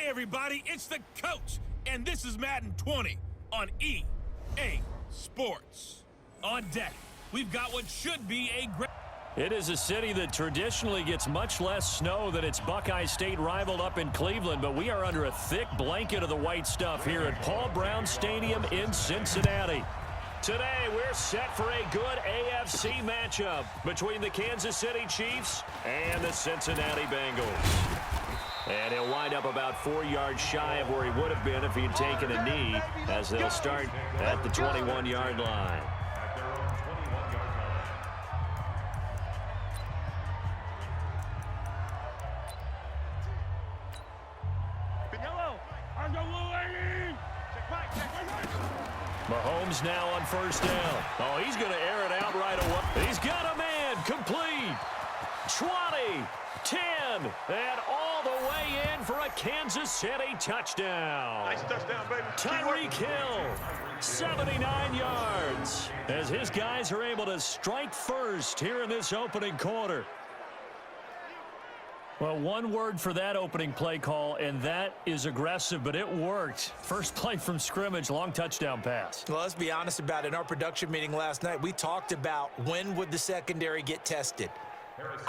everybody, it's the coach, and this is Madden 20 on EA Sports. On deck, we've got what should be a great... It is a city that traditionally gets much less snow than its Buckeye State rival up in Cleveland, but we are under a thick blanket of the white stuff here at Paul Brown Stadium in Cincinnati. Today, we're set for a good AFC matchup between the Kansas City Chiefs and the Cincinnati Bengals. And he'll wind up about 4 yards shy of where he would have been if he'd taken a knee, as they'll start at the 21-yard line. Mahomes now on first down. Oh, he's going to air it out right away. He's got a man complete. 20, 10, and all the way in for a Kansas City touchdown. Nice touchdown, baby. Tyreek Hill, 79 yards, as his guys are able to strike first here in this opening quarter. Well, one word for that opening play call, and that is aggressive, but it worked. First play from scrimmage, long touchdown pass. Well, let's be honest about it. In our production meeting last night, we talked about when would the secondary get tested.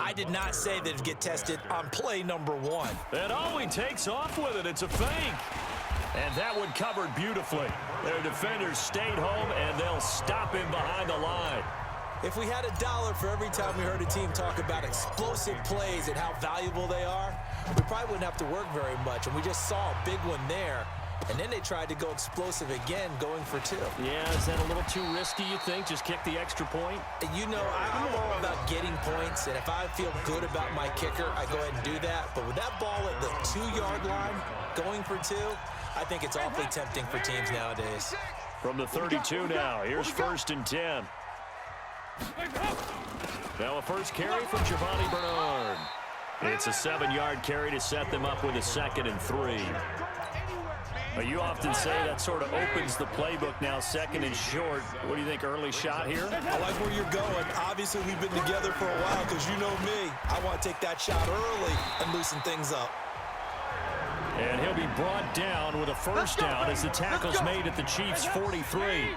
I did not say that it'd get tested on play number 1. And oh, he takes off with it. It's a fake. And that one covered beautifully. Their defenders stayed home, and they'll stop him behind the line. If we had $1 for every time we heard a team talk about explosive plays and how valuable they are, we probably wouldn't have to work very much. And we just saw a big one there. And then they tried to go explosive again, going for 2. Yeah, is that a little too risky, you think? Just kick the extra point? You know, I'm all about getting points, and if I feel good about my kicker, I go ahead and do that. But with that ball at the 2-yard line, going for 2, I think it's awfully tempting for teams nowadays. From the 32 now, here's first and 10. Now a first carry from Giovanni Bernard. It's a 7-yard carry to set them up with a 2nd and 3. You often say that sort of opens the playbook now, 2nd and short. What do you think, early shot here? I like where you're going. Obviously, we've been together for a while because you know me. I want to take that shot early and loosen things up. And he'll be brought down with a first down as the tackle's made at the Chiefs' 43. Right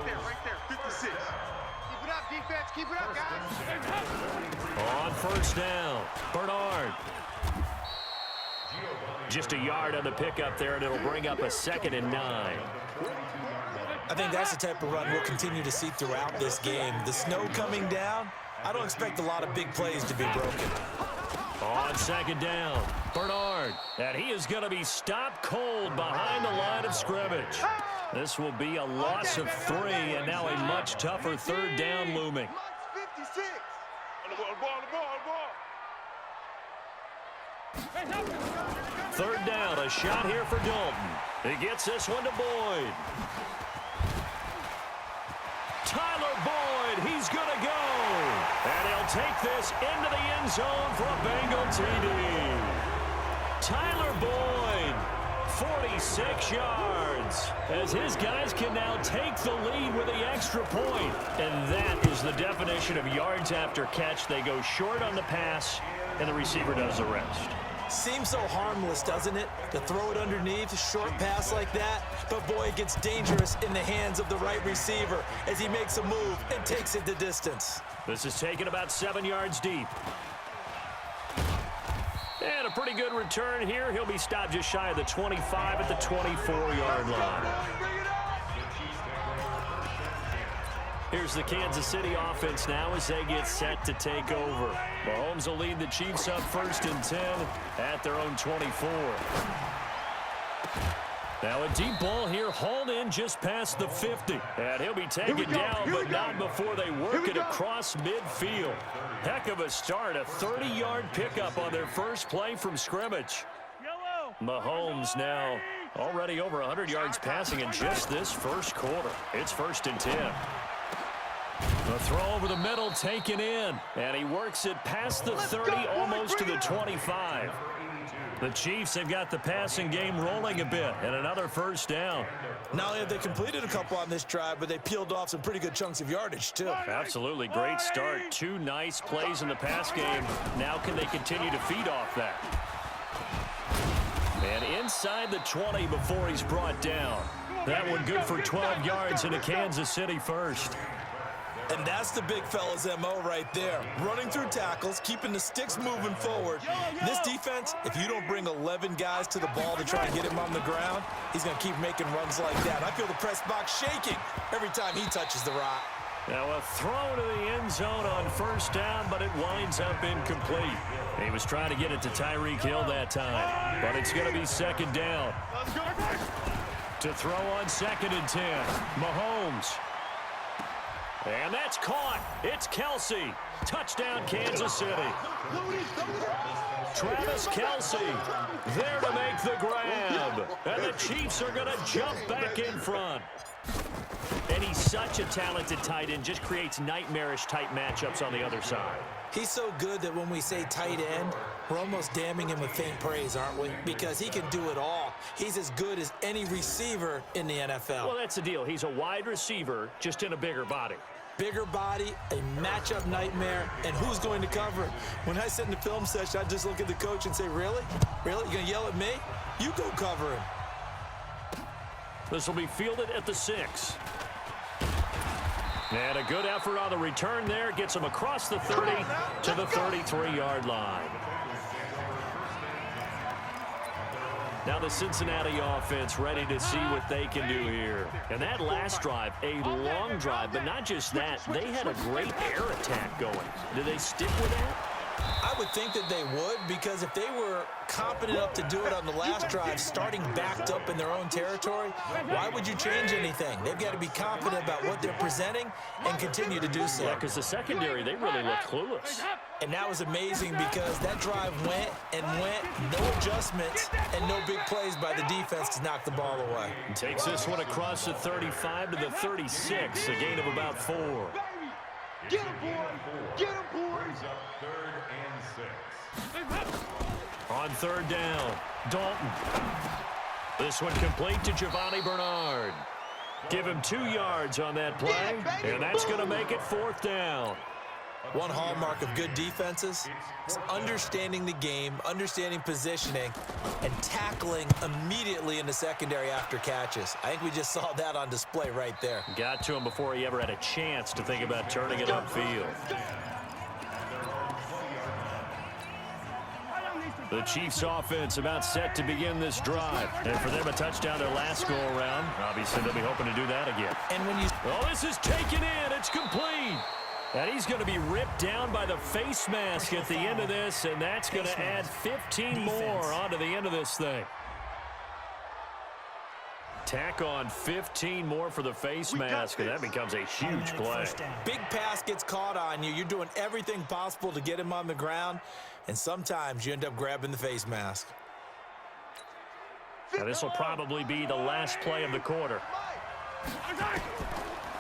there, 56. Keep it up, defense. Keep it up, guys. On first down, Bernard. Just a yard on the pickup there, and it'll bring up a 2nd and 9. I think that's the type of run we'll continue to see throughout this game. The snow coming down, I don't expect a lot of big plays to be broken. On 2nd down, Bernard. And he is going to be stopped cold behind the line of scrimmage. This will be a loss of 3, and now a much tougher 3rd down looming. 56. Third down, a shot here for Dalton. He gets this one to Boyd. Tyler Boyd, he's going to go. And he'll take this into the end zone for a Bengal TD. Tyler Boyd, 46 yards, as his guys can now take the lead with the extra point. And that is the definition of yards after catch. They go short on the pass, and the receiver does the rest. Seems so harmless, doesn't it? To throw it underneath, a short pass like that. But boy, it gets dangerous in the hands of the right receiver as he makes a move and takes it the distance. This is taken about 7 yards deep. And a pretty good return here. He'll be stopped just shy of the 25 at the 24-yard line. Here's the Kansas City offense now as they get set to take over. Mahomes will lead the Chiefs up 1st and 10 at their own 24. Now a deep ball here, hauled in just past the 50. And he'll be taken down, but not before they work it across midfield. Heck of a start, a 30-yard pickup on their first play from scrimmage. Mahomes now already over 100 yards passing in just this first quarter. It's 1st and 10. The throw over the middle taken in, and he works it past the 30, almost to the 25. The Chiefs have got the passing game rolling a bit, and another first down. Not only have they completed a couple on this drive, but they peeled off some pretty good chunks of yardage, too. Absolutely great start. 2 nice plays in the pass game. Now can they continue to feed off that? And inside the 20 before he's brought down. That one good for 12 yards into Kansas City first. And that's the big fella's MO right there. Running through tackles, keeping the sticks moving forward. This defense, if you don't bring 11 guys to the ball to try and get him on the ground, he's going to keep making runs like that. I feel the press box shaking every time he touches the rock. Now a throw to the end zone on first down, but it winds up incomplete. He was trying to get it to Tyreek Hill that time, but it's going to be second down. To throw on 2nd and 10, Mahomes. And that's caught. It's Kelsey. Touchdown, Kansas City. Travis Kelsey there to make the grab. And the Chiefs are going to jump back in front. And he's such a talented tight end, just creates nightmarish-type matchups on the other side. He's so good that when we say tight end, we're almost damning him with faint praise, aren't we? Because he can do it all. He's as good as any receiver in the NFL. Well, that's the deal. He's a wide receiver, just in a bigger body. Bigger body, a matchup nightmare, and who's going to cover it? When I sit in the film session, I just look at the coach and say, really? Really? You're going to yell at me? You go cover him. This will be fielded at the 6. And a good effort on the return there. Gets him across the 30 to the 33-yard line. Now the Cincinnati offense ready to see what they can do here. And that last drive, a long drive, but not just that. They had a great air attack going. Do they stick with that? I would think that they would, because if they were competent enough to do it on the last drive, starting backed up in their own territory, why would you change anything? They've got to be confident about what they're presenting and continue to do so. Yeah, because the secondary, they really looked clueless. And that was amazing because that drive went and went, no adjustments, and no big plays by the defense to knock the ball away. Takes this one across the 35 to the 36, a gain of about 4. Get him, boy! Get him, boys! On 3rd down, Dalton. This one complete to Giovanni Bernard. Give him 2 yards on that play, and that's going to make it 4th down. One hallmark of good defenses is understanding the game, understanding positioning, and tackling immediately in the secondary after catches. I think we just saw that on display right there. Got to him before he ever had a chance to think about turning it upfield. The Chiefs offense about set to begin this drive. And for them, a touchdown their last go-around. Obviously, they'll be hoping to do that again. And when you... Oh, this is taken in. It's complete. And he's going to be ripped down by the face mask at the end of this, and that's going to add 15 more onto the end of this thing. Tack on 15 more for the face mask, and that becomes a huge play. Big pass gets caught on you. You're doing everything possible to get him on the ground, and sometimes you end up grabbing the face mask. Now, this will probably be the last play of the quarter.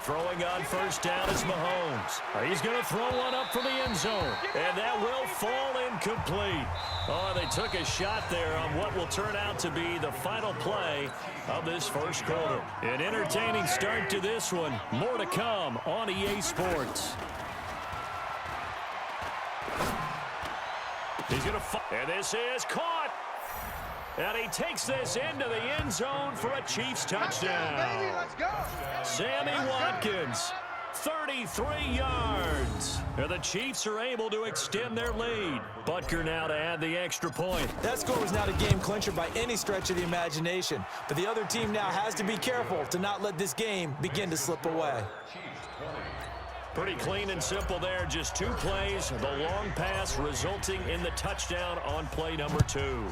Throwing on 1st down is Mahomes. He's going to throw one up for the end zone, and that will fall incomplete. Oh, they took a shot there on what will turn out to be the final play of this first quarter. An entertaining start to this one. More to come on EA Sports. He's going to and this is caught. And he takes this into the end zone for a Chiefs touchdown. Let's go. Sammy Watkins, 33 yards. And the Chiefs are able to extend their lead. Butker now to add the extra point. That score was not a game clincher by any stretch of the imagination. But the other team now has to be careful to not let this game begin to slip away. Pretty clean and simple there. Just 2 plays. The long pass resulting in the touchdown on play number 2.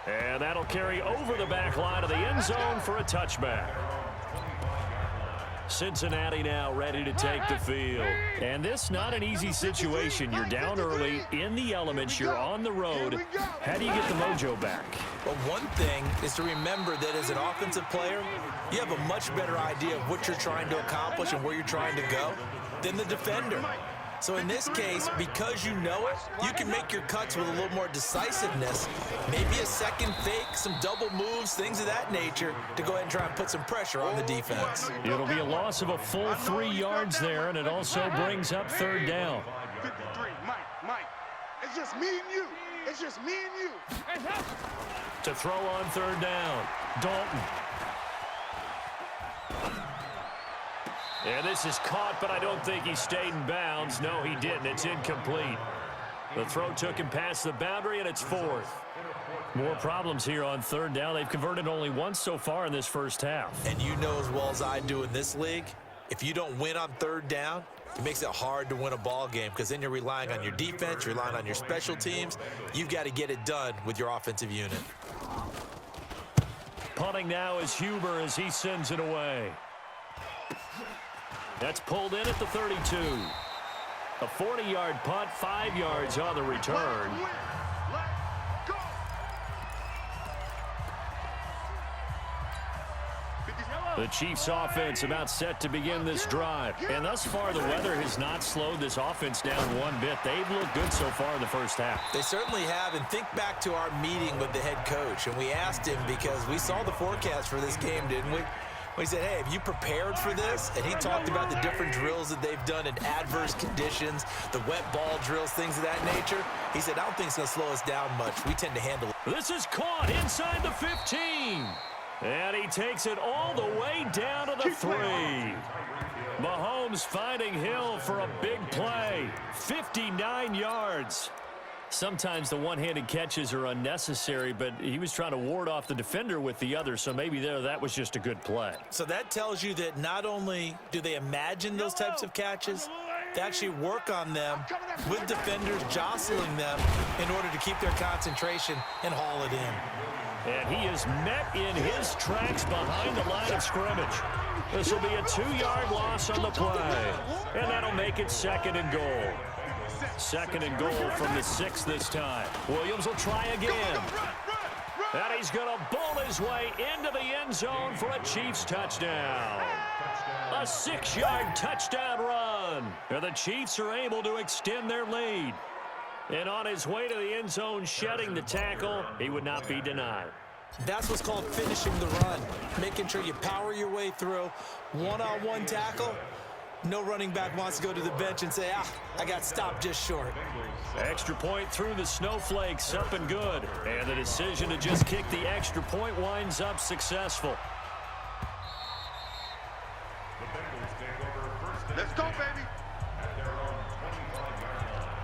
And that'll carry over the back line of the end zone for a touchback. Cincinnati now ready to take the field. And this not an easy situation. You're down early, in the elements, you're on the road. How do you get the mojo back? Well, one thing is to remember that as an offensive player, you have a much better idea of what you're trying to accomplish and where you're trying to go than the defender. So in this case, because you know it, you can make your cuts with a little more decisiveness, maybe a second fake, some double moves, things of that nature, to go ahead and try and put some pressure on the defense. It'll be a loss of a full 3 yards there, and it also brings up 3rd down. 53, Mike. It's just me and you. It's just me and you. To throw on third down, Dalton. And this is caught, but I don't think he stayed in bounds. No, he didn't. It's incomplete. The throw took him past the boundary, and it's fourth. More problems here on third down. They've converted only once so far in this first half. And you know as well as I do in this league, if you don't win on third down, it makes it hard to win a ball game because then you're relying on your defense, you're relying on your special teams. You've got to get it done with your offensive unit. Punting now is Huber as he sends it away. That's pulled in at the 32. A 40-yard punt, 5 yards on the return. The Chiefs offense about set to begin this drive. And thus far, the weather has not slowed this offense down one bit. They've looked good so far in the first half. They certainly have. And think back to our meeting with the head coach. And we asked him because we saw the forecast for this game, didn't we? We said, hey, have you prepared for this? And he talked about the different drills that they've done in adverse conditions, the wet ball drills, things of that nature. He said, I don't think it's going to slow us down much. We tend to handle it. This is caught inside the 15. And he takes it all the way down to the 3. Mahomes finding Hill for a big play. 59 yards. Sometimes the one-handed catches are unnecessary, but he was trying to ward off the defender with the other, so maybe that was just a good play. So that tells you that not only do they imagine those types of catches, they actually work on them with defenders jostling them in order to keep their concentration and haul it in. And he is met in his tracks behind the line of scrimmage. This will be a 2-yard loss on the play, and that'll make it 2nd and goal. 2nd and goal from the 6 this time. Williams will try again. And he's going to bowl his way into the end zone for a Chiefs touchdown. A 6-yard touchdown run. And the Chiefs are able to extend their lead. And on his way to the end zone, shedding the tackle, he would not be denied. That's what's called finishing the run. Making sure you power your way through. One-on-one tackle. No running back wants to go to the bench and say, I got stopped just short. Extra point through the snowflakes, up and good. And the decision to just kick the extra point winds up successful. Let's go, baby.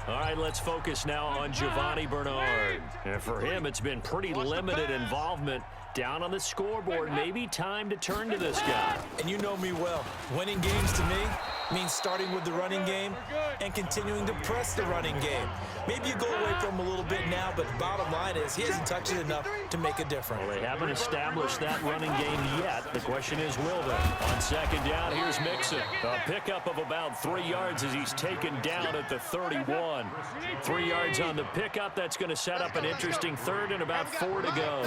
All right, let's focus now on Giovanni Bernard. And for him, it's been pretty limited involvement down on the scoreboard. Maybe time to turn to this guy. And you know me well. Winning games to me means starting with the running game and continuing to press the running game. Maybe you go away from him a little bit now, but the bottom line is he hasn't touched it enough to make a difference. Well, they haven't established that running game yet. The question is, will they? On 2nd down, here's Mixon. A pickup of about 3 yards as he's taken down at the 31. 3 yards on the pickup. That's going to set up an interesting 3rd and about 4 to go.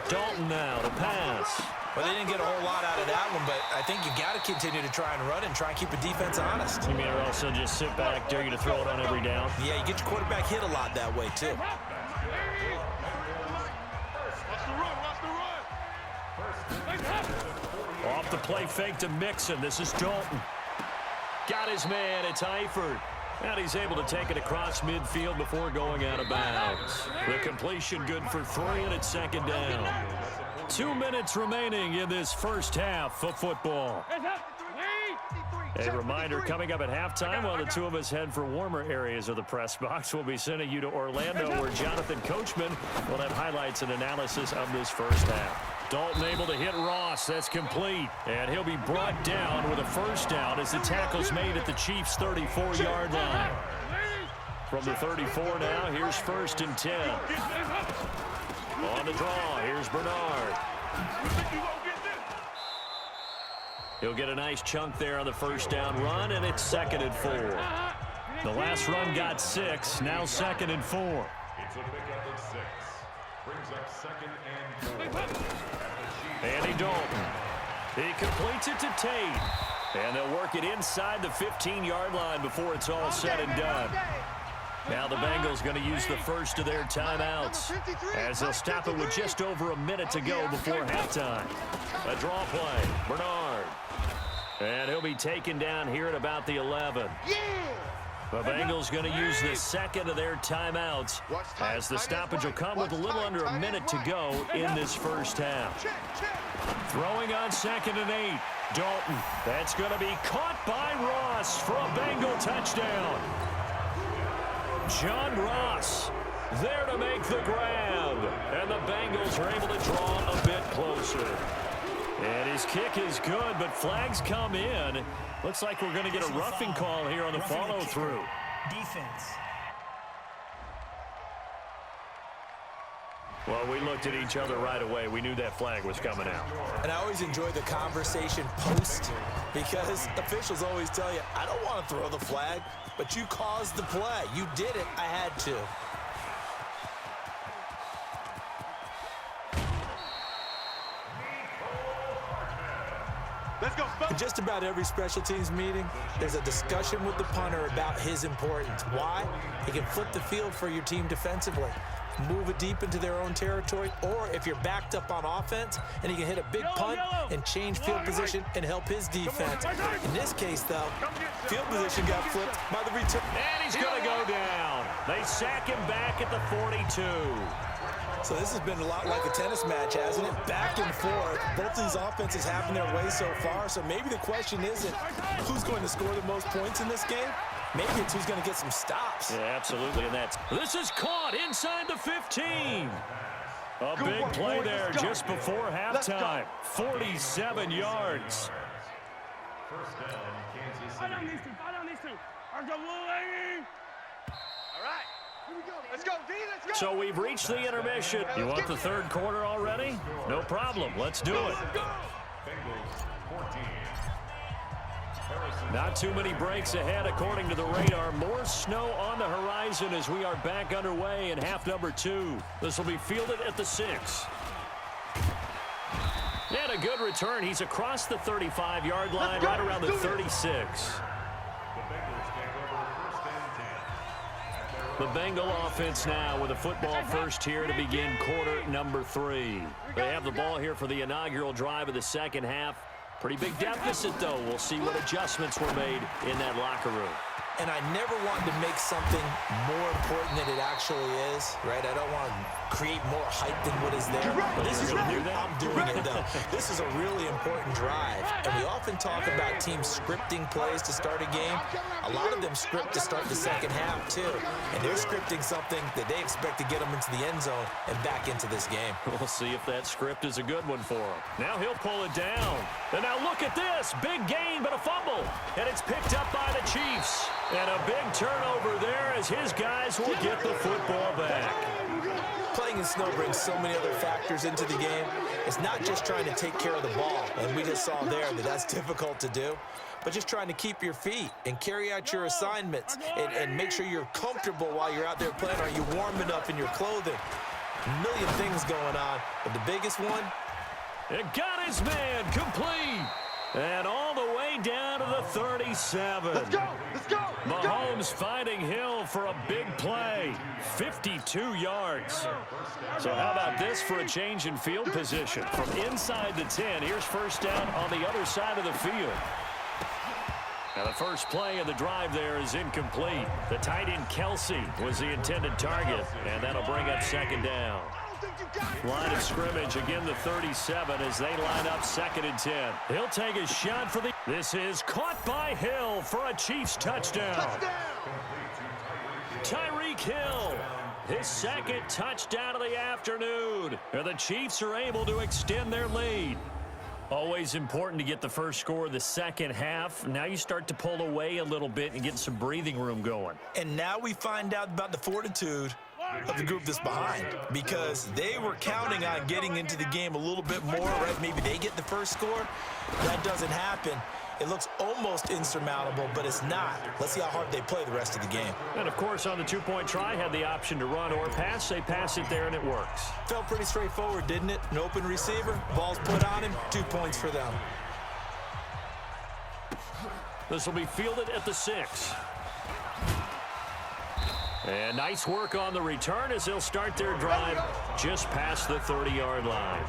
Dalton now to pass. Well, they didn't get a whole lot out of that one, but I think you got to continue to try and run and try and keep the defense honest. You mean also just sit back, dare you to throw it on every down? Yeah, you get your quarterback hit a lot that way, too. Off the play fake to Mixon. This is Dalton. Got his man. It's Eifert. And he's able to take it across midfield before going out of bounds. The completion good for 3, and it's 2nd down. 2 minutes remaining in this first half of football. A reminder, coming up at halftime, while the two of us head for warmer areas of the press box, we'll be sending you to Orlando, where Jonathan Coachman will have highlights and analysis of this first half. Dalton able to hit Ross. That's complete. And he'll be brought down with a 1st down as the tackle's made at the Chiefs' 34-yard line. From the 34 now, here's 1st and 10. On the draw, here's Bernard. He'll get a nice chunk there on the 1st down run, and it's 2nd and 4. The last run got 6, now 2nd and 4. It's a pickup of 6. Brings up 2nd and 4. Andy Dalton. He completes it to Tate. And they'll work it inside the 15-yard line before it's all said and done. Now the Bengals going to use the first of their timeouts as they'll stop it with just over a minute to go before halftime. A draw play, Bernard. And he'll be taken down here at about the 11. The Bengals going to use the second of their timeouts as the stoppage will come with a little under a minute to go in this first half. Throwing on 2nd and 8. Dalton. That's going to be caught by Ross for a Bengal touchdown. John Ross there to make the grab. And the Bengals are able to draw a bit closer. And his kick is good, but flags come in. Looks like we're going to get a roughing call here on the follow-through. Defense. Well, we looked at each other right away. We knew that flag was coming out. And I always enjoy the conversation post because officials always tell you, I don't want to throw the flag, but you caused the play. You did it. I had to. Let's go. In just about every special teams meeting, there's a discussion with the punter about his importance. Why? He can flip the field for your team defensively, move it deep into their own territory, or if you're backed up on offense, and he can hit a big punt and change field position and help his defense. In this case, though, field position got flipped by the return. And he's going to go down. They sack him back at the 42. So this has been a lot like a tennis match, hasn't it? Back and forth. Both these offenses having their way so far. So maybe the question isn't who's going to score the most points in this game. Maybe it's who's going to get some stops. Yeah, absolutely. And this is caught inside the 15. A big play there just before halftime. 47 yards. First down, Kansas I don't City. need to. I don't need to. All right. Here we go. Let's go, D. Let's go. So we've reached the intermission. You want the third quarter already? No problem. Let's do it. Bengals 14. Harrison. Not too many breaks ahead according to the radar. More snow on the horizon as we are back underway in half number 2. This will be fielded at the 6. And a good return. He's across the 35-yard line, right around the 36. The Bengal offense now with a football first here to begin quarter number 3. They have the ball here for the inaugural drive of the second half. Pretty big deficit, though. We'll see what adjustments were made in that locker room. And I never want to make something more important than it actually is, right? I don't want to create more hype than what is there. But this is gonna do that? I'm doing it, though. This is a really important drive. And we often talk about teams scripting plays to start a game. A lot of them script to start the second half, too. And they're scripting something that they expect to get them into the end zone and back into this game. We'll see if that script is a good one for him. Now he'll pull it down. And now look at this. Big gain, but a fumble. And it's picked up by the Chiefs. And a big turnover there as his guys will get the football back. Playing in snow brings so many other factors into the game. It's not just trying to take care of the ball, and we just saw there that that's difficult to do, but just trying to keep your feet and carry out your assignments and make sure you're comfortable while you're out there playing. Are you warm enough in your clothing? A million things going on, but the biggest one, It got his man complete. And all the way down to the 37. Let's go. Let's go. Mahomes finding Hill for a big play. 52 yards. So how about this for a change in field position? From inside the 10, here's first down on the other side of the field. Now the first play of the drive there is incomplete. The tight end Kelsey was the intended target, and that'll bring up second down. Line of scrimmage, again the 37 as they line up 2nd and 10. He'll take a shot for the... This is caught by Hill for a Chiefs touchdown. Tyreek Hill, his second touchdown of the afternoon. And the Chiefs are able to extend their lead. Always important to get the first score of the second half. Now you start to pull away a little bit and get some breathing room going. and now we find out about the fortitude of the group that's behind, because they were counting on getting into the game a little bit more, right? Maybe they get the first score. That doesn't happen. It looks almost insurmountable, but it's not. Let's see how hard they play the rest of the game. And, of course, on the two-point try, had the option to run or pass. They pass it there, and it works. Felt pretty straightforward, didn't it? An open receiver, ball's put on him, 2 points for them. This will be fielded at the 6. And nice work on the return as they'll start their drive just past the 30-yard line.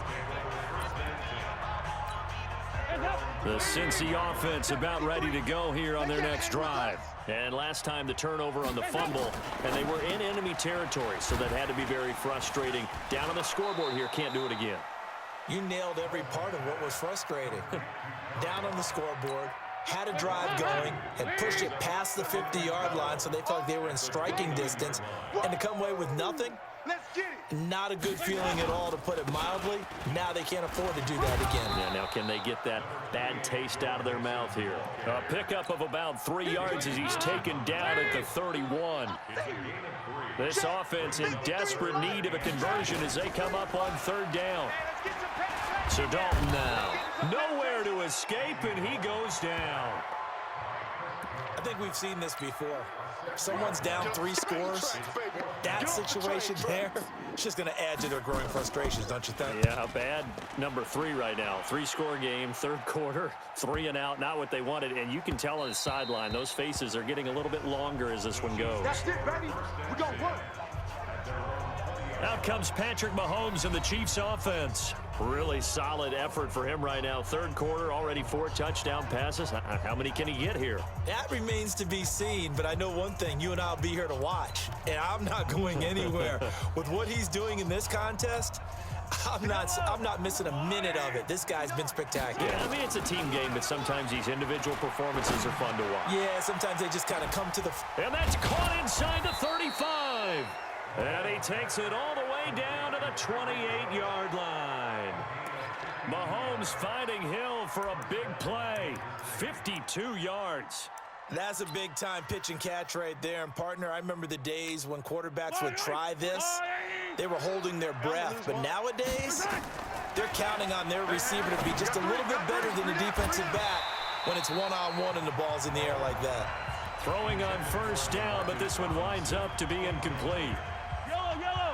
The Cincy offense about ready to go here on their next drive. And last time the turnover on the fumble, and they were in enemy territory, so that had to be very frustrating. Down on the scoreboard here, can't do it again. You nailed every part of what was frustrating. Down on the scoreboard, had a drive going, had pushed it past the 50-yard line so they felt like they were in striking distance, and to come away with nothing, not a good feeling at all, to put it mildly. Now they can't afford to do that again. Yeah, now can they get that bad taste out of their mouth here? A pickup of about 3 yards as he's taken down at the 31. This offense in desperate need of a conversion as they come up on third down. So Dalton now. Nowhere to escape, and he goes down. I think we've seen this before. Someone's down 3 scores. That situation there, it's just going to add to their growing frustrations, don't you think? Yeah, bad number 3 right now. 3-score game, third quarter, 3 and out, not what they wanted. And you can tell on the sideline, those faces are getting a little bit longer as this one goes. That's it, baby. We're going to work. Out comes Patrick Mahomes and the Chiefs offense. Really solid effort for him right now. Third quarter, already 4 touchdown passes. How many can he get here? That remains to be seen, but I know one thing. You and I will be here to watch, and I'm not going anywhere. With what he's doing in this contest, I'm not missing a minute of it. This guy's been spectacular. Yeah, I mean, it's a team game, but sometimes these individual performances are fun to watch. Yeah, sometimes they just kind of come to the... And that's caught inside the 35. And he takes it all the way down to the 28-yard line. Mahomes finding Hill for a big play. 52 yards. That's a big-time pitch and catch right there. And, partner, I remember the days when quarterbacks would try this. They were holding their breath. But nowadays, they're counting on their receiver to be just a little bit better than the defensive back when it's one-on-one and the ball's in the air like that. Throwing on first down, but this one winds up to be incomplete.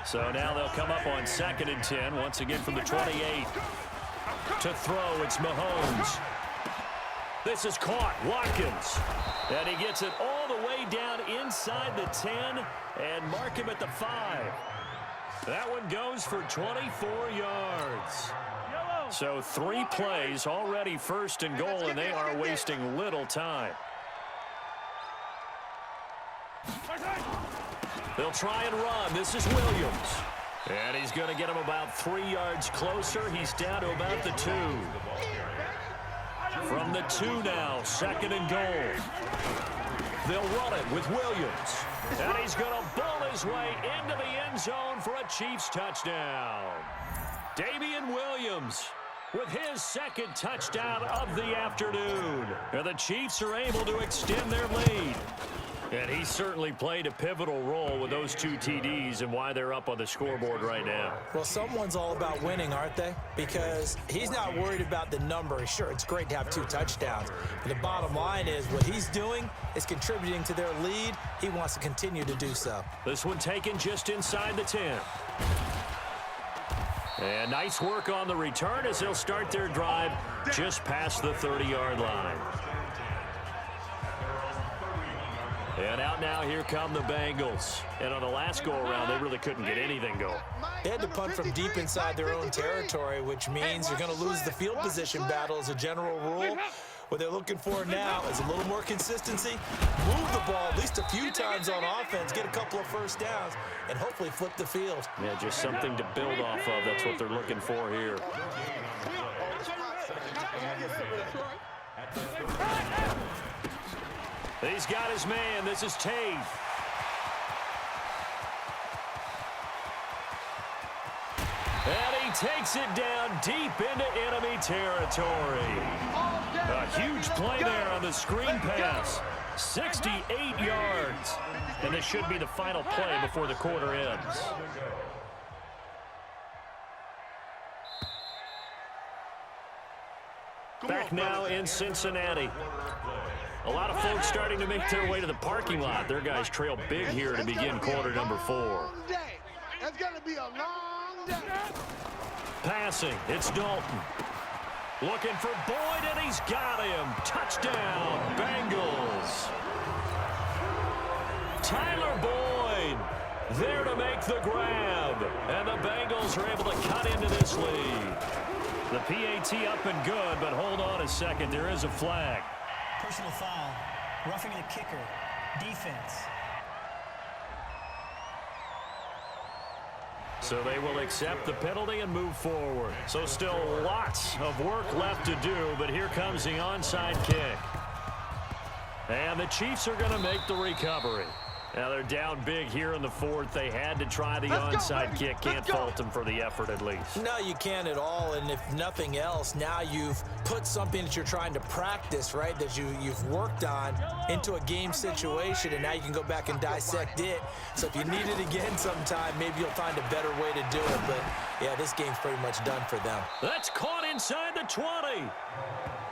So now they'll come up on 2nd and 10, once again from the 28. To throw, it's Mahomes. This is caught, Watkins. And he gets it all the way down inside the 10 and mark him at the 5. That one goes for 24 yards. So 3 plays, already 1st and goal, and they are wasting little time. They'll try and run. This is Williams. And he's going to get him about 3 yards closer. He's down to about the 2. From the 2 now, 2nd and goal. They'll run it with Williams. And he's going to ball his way into the end zone for a Chiefs touchdown. Damian Williams with his 2nd touchdown of the afternoon. And the Chiefs are able to extend their lead. And he certainly played a pivotal role with those 2 TDs and why they're up on the scoreboard right now. Well, someone's all about winning, aren't they? Because he's not worried about the number. Sure, it's great to have 2 touchdowns. But the bottom line is what he's doing is contributing to their lead. He wants to continue to do so. This one taken just inside the 10. And nice work on the return as they'll start their drive just past the 30-yard line. And out now, here come the Bengals. And on the last go-around, they really couldn't get anything going. They had to punt from deep inside their own territory, which means you're going to lose the field position battle as a general rule. What they're looking for now is a little more consistency, move the ball at least a few times on offense, get a couple of first downs, and hopefully flip the field. Yeah, just something to build off of. That's what they're looking for here. He's got his man. This is Tate. And he takes it down deep into enemy territory. A huge play there on the screen pass. 68 yards. And this should be the final play before the quarter ends. Back now in Cincinnati. A lot of folks starting to make their way to the parking lot. Their guys trail big here to begin quarter number 4. It's going to be a long day. Passing, it's Dalton. Looking for Boyd, and he's got him. Touchdown, Bengals. Tyler Boyd there to make the grab. And the Bengals are able to cut into this lead. The PAT up and good, but hold on a second. There is a flag. Personal foul. Roughing the kicker. Defense. So they will accept the penalty and move forward. So still lots of work left to do, but here comes the onside kick. And the Chiefs are going to make the recovery. Now they're down big here in the fourth. They had to try the onside kick. Can't fault them for the effort at least. No, you can't at all. And if nothing else, now you've put something that you're trying to practice, right, that you've worked on into a game situation, and now you can go back and dissect it. So if you need it again sometime, maybe you'll find a better way to do it. But, yeah, this game's pretty much done for them. That's caught inside the 20.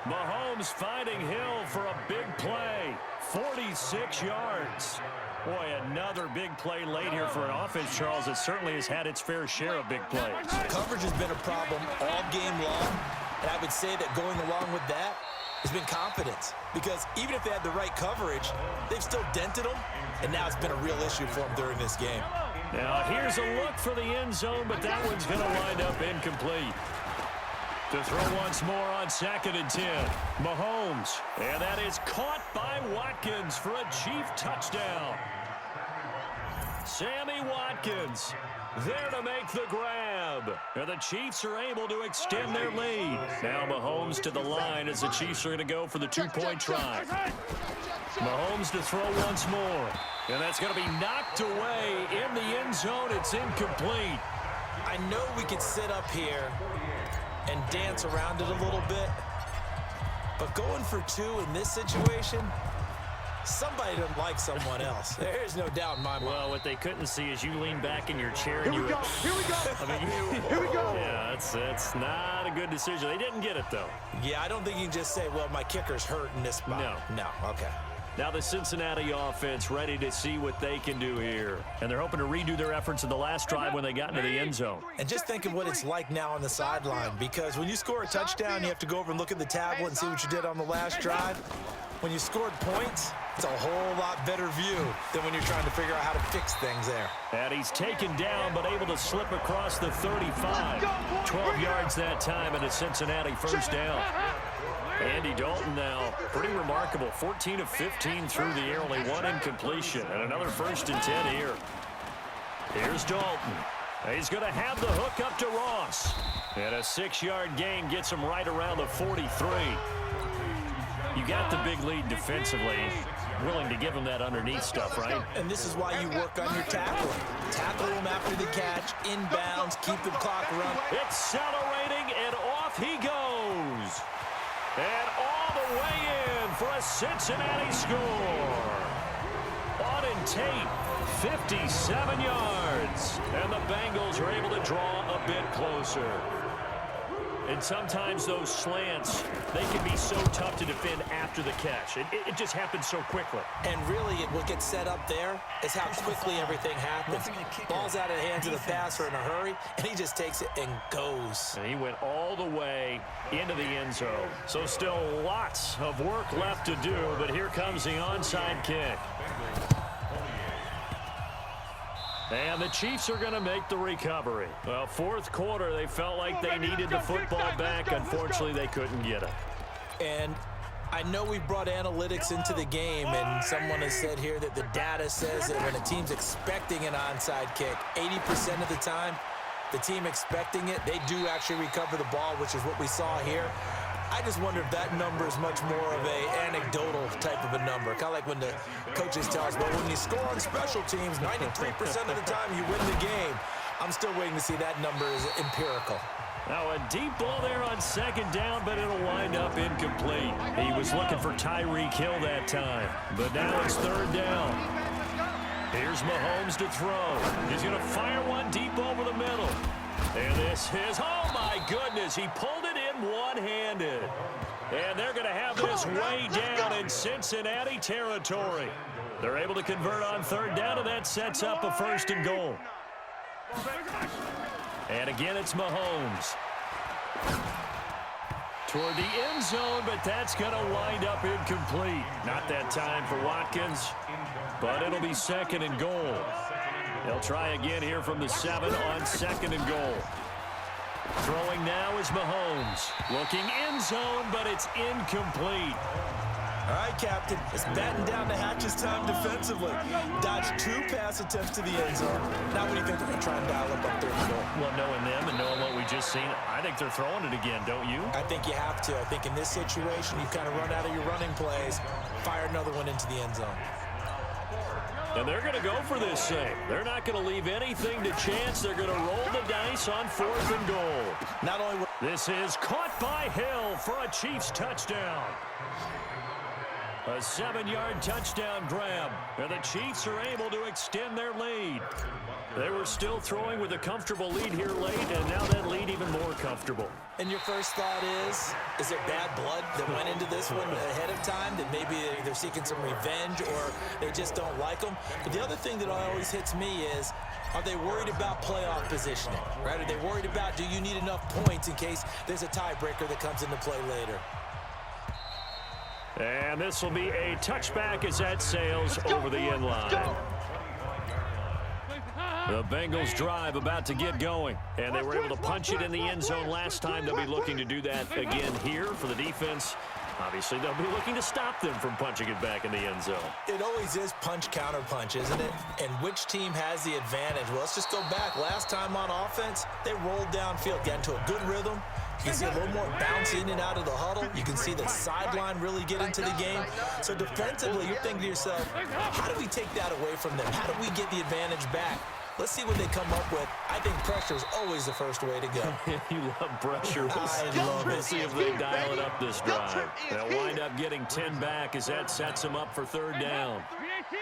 Mahomes finding Hill for a big play. 46 yards. Boy, another big play late here for an offense, Charles, that certainly has had its fair share of big plays. Coverage has been a problem all game long, and I would say that going along with that has been confidence. Because even if they had the right coverage, they've still dented them, and now it's been a real issue for them during this game. Now, here's a look for the end zone, but that one's going to wind up incomplete. To throw once more on 2nd and 10. Mahomes. And that is caught by Watkins for a Chief touchdown. Sammy Watkins there to make the grab. And the Chiefs are able to extend their lead. Now Mahomes to the line as the Chiefs are going to go for the two-point try. Mahomes to throw once more. And that's going to be knocked away in the end zone. It's incomplete. I know we could sit up here and dance around it a little bit, but going for two in this situation, somebody doesn't like someone else. There's no doubt in my mind. Well, what they couldn't see is you lean back in your chair and Here we go. Here we go. I mean, Here we go. Yeah, that's not a good decision. They didn't get it, though. Yeah, I don't think you can just say, well, my kicker's hurt in this spot. No, okay. Now the Cincinnati offense ready to see what they can do here. And they're hoping to redo their efforts in the last drive when they got into the end zone. And just think of what it's like now on the sideline, because when you score a touchdown, you have to go over and look at the tablet and see what you did on the last drive. When you scored points, it's a whole lot better view than when you're trying to figure out how to fix things there. And he's taken down but able to slip across the 35. 12 yards that time and a Cincinnati first down. Andy Dalton now, pretty remarkable. 14 of 15 through the air, only one incompletion. And another 1st and 10 here. Here's Dalton. He's going to have the hook up to Ross. And a 6-yard gain gets him right around the 43. You got the big lead defensively. Willing to give him that underneath stuff, right? And this is why you work on your tackling. Tackle him after the catch, inbounds, keep the clock running. Accelerating, and off he goes. And all the way in for a Cincinnati score. Auden Tate, 57 yards. And the Bengals are able to draw a bit closer. And sometimes those slants, they can be so tough to defend after the catch. It just happens so quickly. And really, what gets set up there is how quickly everything happens. Ball's out of the hands of the passer in a hurry, and he just takes it and goes. And he went all the way into the end zone. So still lots of work left to do, but here comes the onside kick. And the Chiefs are going to make the recovery. Well, fourth quarter, they felt like they needed the football back. Unfortunately, they couldn't get it. And I know we brought analytics into the game, and someone has said here that the data says that when a team's expecting an onside kick, 80% of the time, the team expecting it, they do actually recover the ball, which is what we saw here. I just wonder if that number is much more of a anecdotal type of a number. Kind of like when the coaches tell us, well, when you score on special teams, 93% of the time you win the game. I'm still waiting to see that number is empirical. Now a deep ball there on 2nd down, but it'll wind up incomplete. He was looking for Tyreek Hill that time, but now it's 3rd down. Here's Mahomes to throw. He's going to fire one deep over the middle. And this is, oh my goodness, he pulled it in one-handed. And they're going to have this way down in Cincinnati territory. They're able to convert on 3rd down, and that sets up a 1st and goal. And again, it's Mahomes. Toward the end zone, but that's going to wind up incomplete. Not that time for Watkins, but it'll be 2nd and goal. They'll try again here from the 7 on 2nd and goal. Throwing now is Mahomes. Looking end zone, but it's incomplete. All right, Captain. It's batten down the hatches time defensively. Dodged 2 pass attempts to the end zone. Now what do you think they're going to try and dial up on 3rd and goal? Well, knowing them and knowing what we just seen, I think they're throwing it again, don't you? I think you have to. I think in this situation, you kind of run out of your running plays, fire another one into the end zone. And they're going to go for this save. They're not going to leave anything to chance. They're going to roll the dice on 4th and goal. Not only this is caught by Hill for a Chiefs touchdown. A 7-yard touchdown grab, and the Chiefs are able to extend their lead. They were still throwing with a comfortable lead here late, and now that lead even more comfortable. And your first thought is there bad blood that went into this one ahead of time, that maybe they're seeking some revenge or they just don't like them? But the other thing that always hits me is, are they worried about playoff positioning, right? Are they worried about, do you need enough points in case there's a tiebreaker that comes into play later? And this will be a touchback as that sails over the end line. The Bengals drive about to get going, and they were able to punch it in the end zone last time. They'll be looking to do that again here for the defense. Obviously, they'll be looking to stop them from punching it back in the end zone. It always is punch, counter punch, isn't it? And which team has the advantage? Well, let's just go back. Last time on offense, they rolled downfield, got into a good rhythm. You can see a little more bounce in and out of the huddle. You can see the sideline really get into the game. So defensively, you're thinking to yourself, how do we take that away from them? How do we get the advantage back? Let's see what they come up with. I think pressure is always the first way to go. You love pressure. We'll see if they dial it up this drive. They'll wind up getting 10 back as that sets them up for 3rd down.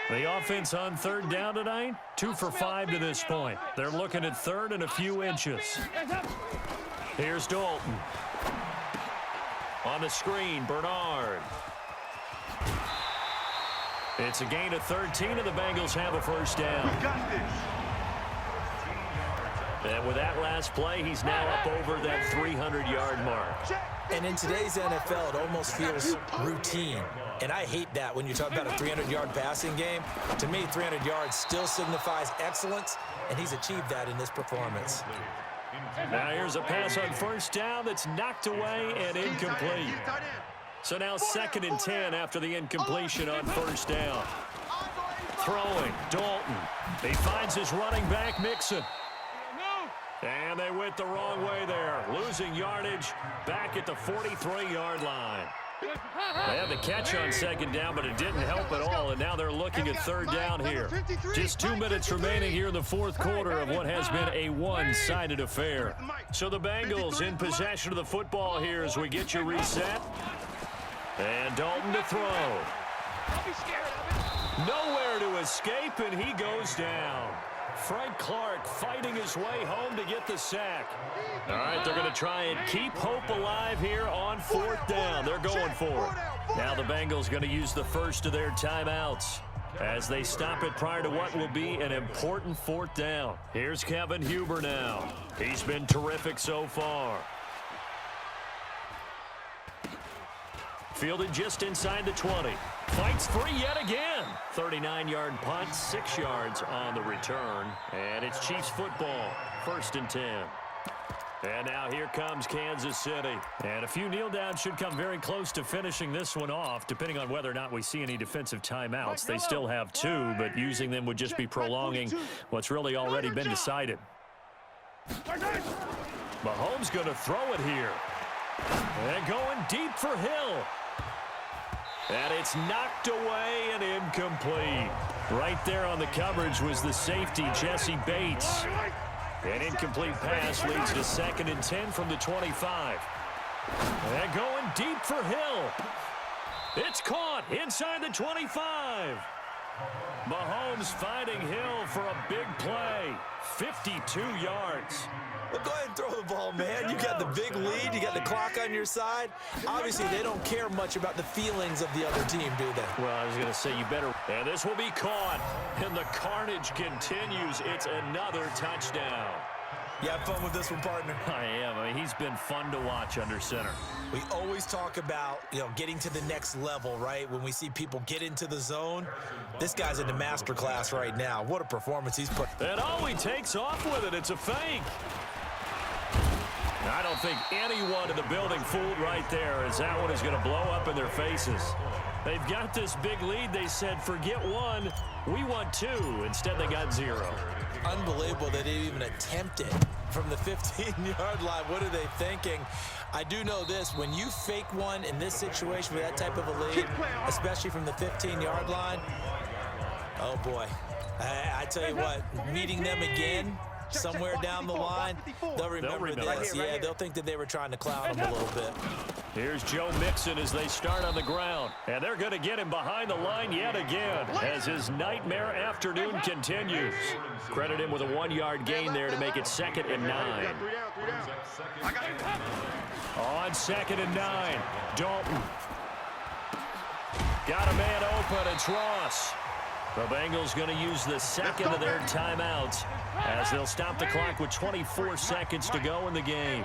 The offense on 3rd down tonight, 2 for 5 to this point. They're looking at 3rd and a few inches. Here's Dalton. On the screen, Bernard. It's a gain of 13, and the Bengals have a 1st down. We got this. And with that last play, he's now up over that 300-yard mark. And in today's NFL, it almost feels routine. And I hate that when you talk about a 300-yard passing game. To me, 300 yards still signifies excellence, and he's achieved that in this performance. Now here's a pass on 1st down that's knocked away and incomplete. So now 2nd and 10 after the incompletion on 1st down. Throwing, Dalton. He finds his running back, Mixon. And they went the wrong way there, losing yardage back at the 43-yard line. They had the catch on 2nd down, but it didn't help at all, and now they're looking at 3rd down here. Just 2 minutes remaining here in the 4th quarter of what has been a one-sided affair. So the Bengals in possession of the football here as we get you reset. And Dalton to throw. Nowhere to escape, and he goes down. Frank Clark fighting his way home to get the sack. All right, they're going to try and keep hope alive here on 4th down. They're going for it. Now the Bengals going to use the first of their timeouts as they stop it prior to what will be an important 4th down. Here's Kevin Huber now. He's been terrific so far. Fielded just inside the 20. Fights free yet again. 39-yard punt, 6 yards on the return. And it's Chiefs football, 1st and 10. And now here comes Kansas City. And a few kneel downs should come very close to finishing this one off, depending on whether or not we see any defensive timeouts. They still have 2, but using them would just be prolonging what's really already been decided. Mahomes going to throw it here. And going deep for Hill. And it's knocked away and incomplete. Right there on the coverage was the safety, Jesse Bates. An incomplete pass leads to 2nd and 10 from the 25. And going deep for Hill. It's caught inside the 25. Mahomes finding Hill for a big play. 52 yards. Well, go ahead and throw the ball, man. You got the big lead. You got the clock on your side. Obviously, they don't care much about the feelings of the other team, do they? Well, I was going to say you better. And this will be caught. And the carnage continues. It's another touchdown. You have fun with this one, partner? I am. I mean, he's been fun to watch under center. We always talk about, getting to the next level, right? When we see people get into the zone, this guy's in the master class right now. What a performance he's put. And he takes off with it. It's a fake. I don't think anyone in the building fooled right there, as that one is going to blow up in their faces. They've got this big lead. They said, forget one, we want two. Instead, they got 0. Unbelievable that they even attempted from the 15-yard line. What are they thinking? I do know this. When you fake one in this situation with that type of a lead, especially from the 15-yard line, oh, boy. I tell you what, meeting them again somewhere down the line, they'll remember this. Yeah, they'll think that they were trying to clown them a little bit. Here's Joe Mixon as they start on the ground. And they're going to get him behind the line yet again as his nightmare afternoon continues. Credit him with a 1-yard gain there to make it 2nd and 9. On 2nd and 9, Dalton. Got a man open, it's Ross. The Bengals going to use the second of their timeouts as they'll stop the clock with 24 seconds to go in the game.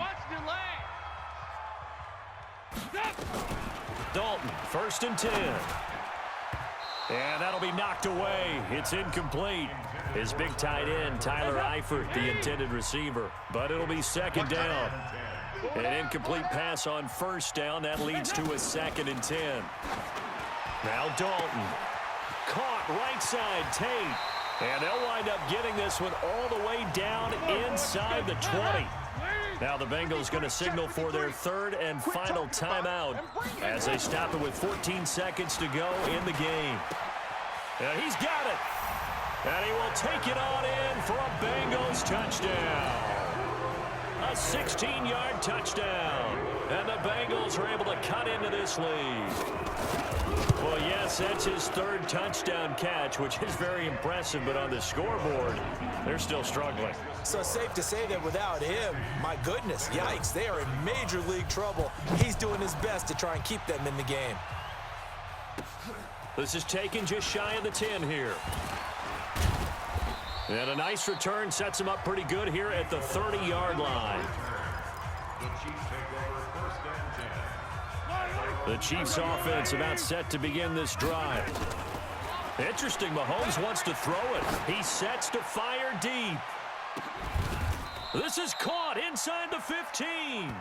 Dalton, 1st and 10. And that'll be knocked away. It's incomplete. His big tight end, Tyler Eifert, the intended receiver. But it'll be 2nd down. An incomplete pass on 1st down. That leads to a 2nd and 10. Now Dalton. Caught right side, Tate. And they'll wind up getting this one all the way down inside the 20. Now the Bengals going to signal for their 3rd and final timeout as they stop it with 14 seconds to go in the game. And he's got it. And he will take it on in for a Bengals touchdown. A 16-yard touchdown. And the Bengals are able to cut into this lead. Well, yes, that's his 3rd touchdown catch, which is very impressive, but on the scoreboard, they're still struggling. So safe to say that without him, my goodness, yikes, they are in major league trouble. He's doing his best to try and keep them in the game. This is taken just shy of the 10 here. And a nice return sets him up pretty good here at the 30-yard line. The Chiefs offense about set to begin this drive. Interesting, Mahomes wants to throw it. He sets to fire deep. This is caught inside the 15.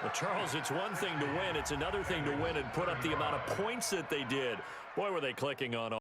Well, Charles, it's one thing to win. It's another thing to win and put up the amount of points that they did. Boy, were they clicking on